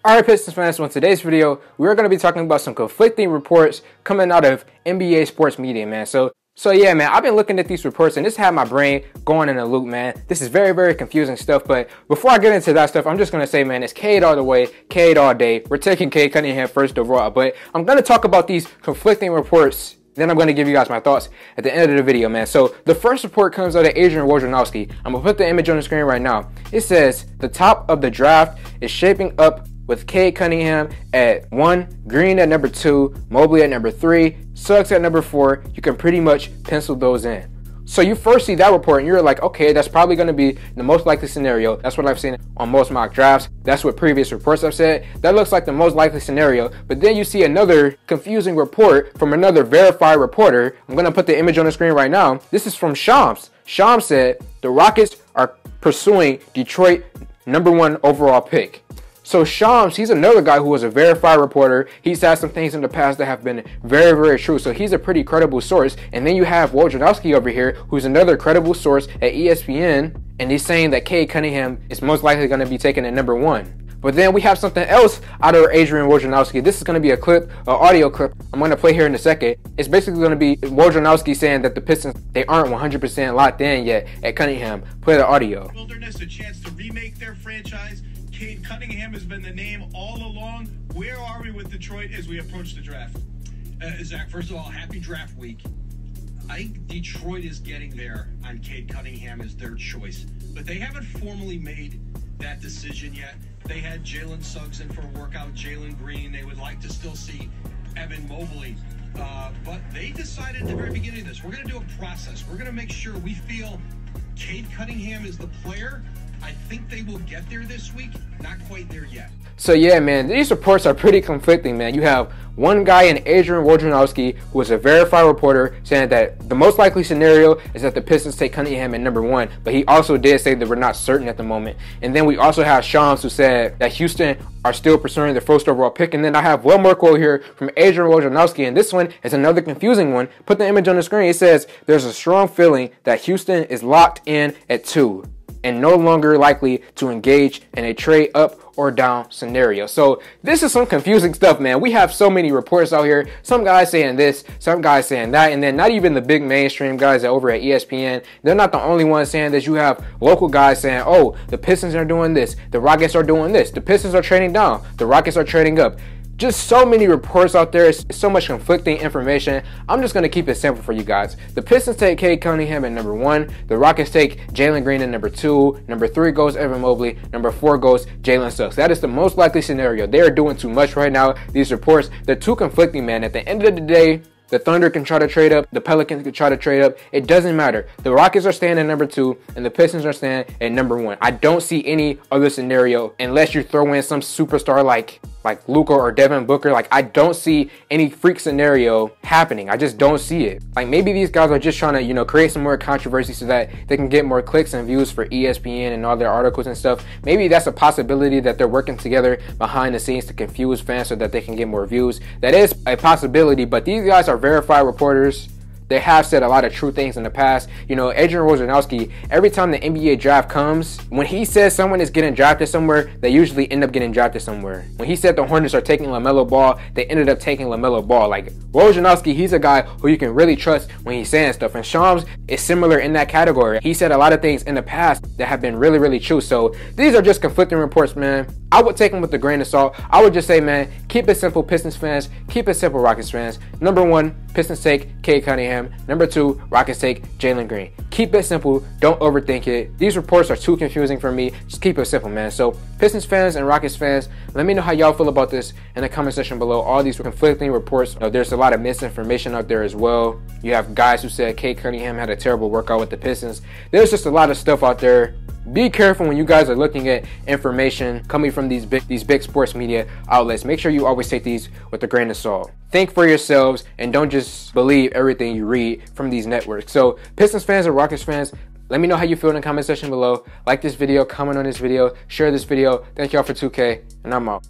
Alright Pistons fans, so in today's video, we're going to be talking about some conflicting reports coming out of NBA sports media, man. So yeah, man, I've been looking at these reports and this had my brain going in a loop, man. This is very, very confusing stuff, but before I get into that stuff, I'm just going to say, man, it's Cade all the way, Cade all day. We're taking Cade Cunningham first overall, but I'm going to talk about these conflicting reports. Then I'm going to give you guys my thoughts at the end of the video, man. So the first report comes out of Adrian Wojnarowski. I'm going to put the image on the screen right now. It says the top of the draft is shaping up with Cade Cunningham at 1, Green at number 2, Mobley at number 3, Suggs at number 4. You can pretty much pencil those in. So you first see that report and you're like, okay, that's probably going to be the most likely scenario. That's what I've seen on most mock drafts. That's what previous reports have said. That looks like the most likely scenario. But then you see another confusing report from another verified reporter. I'm going to put the image on the screen right now. This is from Shams. Shams said the Rockets are pursuing Detroit #1 overall pick. So Shams, he's another guy who was a verified reporter. He's had some things in the past that have been very, very true. So he's a pretty credible source. And then you have Wojnarowski over here, who's another credible source at ESPN. And he's saying that Cade Cunningham is most likely going to be taken at #1. But then we have something else out of Adrian Wojnarowski. This is going to be a clip, an audio clip I'm going to play here in a second. It's basically going to be Wojnarowski saying that the Pistons, they aren't 100% locked in yet at Cunningham. Play the audio. Wilderness, a chance to remake their franchise. Cade Cunningham has been the name all along. Where are we with Detroit as we approach the draft? Zach, first of all, happy draft week. I think Detroit is getting there on Cade Cunningham as their choice, but they haven't formally made that decision yet. They had Jalen Suggs in for a workout, Jalen Green. They would like to still see Evan Mobley, but they decided at the very beginning of this, we're going to do a process. We're going to make sure we feel Cade Cunningham is the player. I think they will get there this week. Not quite there yet. So yeah, man, these reports are pretty conflicting, man. You have one guy in Adrian Wojnarowski, who is a verified reporter, saying that the most likely scenario is that the Pistons take Cunningham at #1, but he also did say that we're not certain at the moment. And then we also have Shams, who said that Houston are still pursuing their first overall pick. And then I have one more quote here from Adrian Wojnarowski, and this one is another confusing one. Put the image on the screen. It says, there's a strong feeling that Houston is locked in at 2 and no longer likely to engage in a trade up or down scenario. So this is some confusing stuff, man. We have so many reports out here. Some guys saying this, some guys saying that, and then not even the big mainstream guys that over at ESPN. They're not the only ones saying this. You have local guys saying, oh, the Pistons are doing this, the Rockets are doing this, the Pistons are trading down, the Rockets are trading up. Just so many reports out there. It's so much conflicting information. I'm just going to keep it simple for you guys. The Pistons take Cade Cunningham at #1. The Rockets take Jalen Green at #2. Number 3 goes Evan Mobley. Number 4 goes Jalen Suggs. That is the most likely scenario. They are doing too much right now. These reports, they're too conflicting, man. At the end of the day, the Thunder can try to trade up. The Pelicans can try to trade up. It doesn't matter. The Rockets are staying at #2, and the Pistons are staying at #1. I don't see any other scenario unless you throw in some superstar like Luka or Devin Booker. Like, I don't see any freak scenario happening. I just don't see it. Like, maybe these guys are just trying to, you know, create some more controversy so that they can get more clicks and views for ESPN and all their articles and stuff. Maybe that's a possibility that they're working together behind the scenes to confuse fans so that they can get more views. That is a possibility, but these guys are verified reporters. They have said a lot of true things in the past. You know, Adrian Wojnarowski, every time the NBA draft comes, when he says someone is getting drafted somewhere, they usually end up getting drafted somewhere. When he said the Hornets are taking LaMelo Ball, they ended up taking LaMelo Ball. Like, Wojnarowski, he's a guy who you can really trust when he's saying stuff. And Shams is similar in that category. He said a lot of things in the past that have been really, really true. So these are just conflicting reports, man. I would take them with a grain of salt. I would just say, man, keep it simple, Pistons fans. Keep it simple, Rockets fans. #1, Pistons take Cade Cunningham. #2, Rockets take Jalen Green. Keep it simple. Don't overthink it. These reports are too confusing for me. Just keep it simple, man. So Pistons fans and Rockets fans, let me know how y'all feel about this in the comment section below. All these conflicting reports. There's a lot of misinformation out there as well. You have guys who said Cade Cunningham had a terrible workout with the Pistons. There's just a lot of stuff out there. Be careful when you guys are looking at information coming from these big sports media outlets. Make sure you always take these with a grain of salt. Think for yourselves and don't just believe everything you read from these networks. So Pistons fans and Rockets fans, let me know how you feel in the comment section below. Like this video, comment on this video, share this video. Thank y'all for 2K, and I'm out.